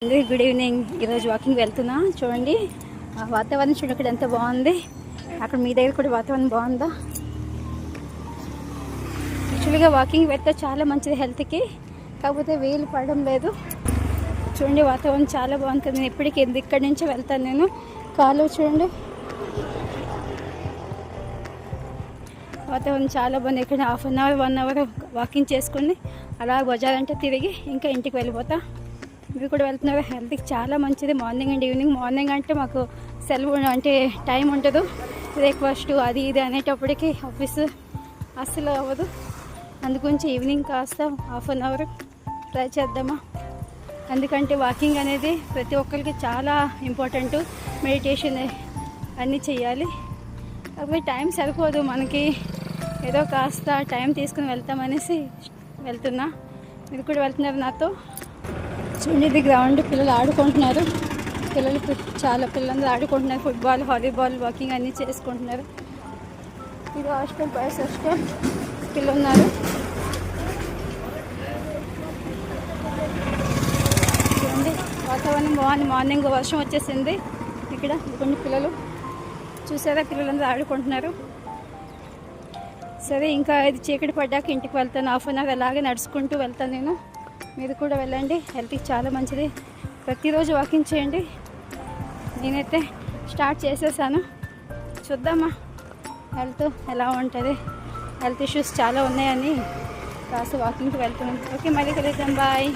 Good evening. ఈరోజు walking వెళ్తున్నా. చూడండి వాతావరణం చూడండి, అక్కడ ఎంత బాగుంది. అక్కడ మీ దగ్గర కూడా వాతావరణం బాగుందా? యాక్చువల్గా వాకింగ్ వెళ్తే చాలా మంచిది హెల్త్కి, కాకపోతే వేలు పడడం లేదు. చూడండి వాతావరణం చాలా బాగుంది కదా. నేను ఎప్పటికీ ఇక్కడి నుంచి వెళ్తాను. నేను కాలు చూడండి, వాతావరణం చాలా బాగుంది. ఇక్కడ 1/2 అవర్ 1 అవర్ వాకింగ్ చేసుకుని అలా బజార్ అంటే తిరిగి ఇంకా ఇంటికి వెళ్ళిపోతా. మీరు కూడా వెళ్తున్నారు, హెల్త్కి చాలా మంచిది. Morning and evening. మార్నింగ్ అంటే మాకు సెలవు అంటే టైం ఉండదు, బ్రేక్ఫాస్ట్ అది ఇది అనేటప్పటికి ఆఫీసు అస్సలు అవ్వదు. అందుగురించి ఈవినింగ్ కాస్త 1/2 అవర్ ట్రై చేద్దామా. ఎందుకంటే వాకింగ్ అనేది ప్రతి ఒక్కరికి చాలా ఇంపార్టెంట్. మెడిటేషన్ అన్నీ చేయాలి, కాకపోతే టైం సరిపోదు మనకి. ఏదో కాస్త టైం తీసుకుని వెళ్తామనేసి వెళ్తున్నా. మీరు కూడా వెళ్తున్నారు నాతో. చూడండి ఇది గ్రౌండ్, పిల్లలు ఆడుకుంటున్నారు. చాలా పిల్లలందరూ ఆడుకుంటున్నారు. ఫుట్బాల్, వాలీబాల్, వాకింగ్ అన్నీ చేసుకుంటున్నారు. ఇది హాస్టల్, బాయ్స్ హాస్టల్. పిల్లలు ఉన్నారు. చూడండి వాతావరణం బాగుంది. మార్నింగ్ వర్షం వచ్చేసింది. ఇక్కడ కొన్ని పిల్లలు చూసారా, పిల్లలందరూ ఆడుకుంటున్నారు. సరే, ఇంకా ఇది చీకటి పడ్డాక ఇంటికి వెళ్తాను. 1/2 అవర్ అలాగే నడుచుకుంటూ వెళ్తాను నేను. మీరు కూడా వెళ్ళండి, హెల్త్కి చాలా మంచిది. ప్రతిరోజు వాకింగ్ చేయండి. నేనైతే స్టార్ట్ చేసేసాను. చూద్దామా హెల్త్ ఎలా ఉంటుంది. హెల్త్ ఇష్యూస్ చాలా ఉన్నాయని కాస్త వాకింగ్కి వెళ్తున్నాను. ఓకే, మళ్ళీ కలుద్దాం. బాయ్.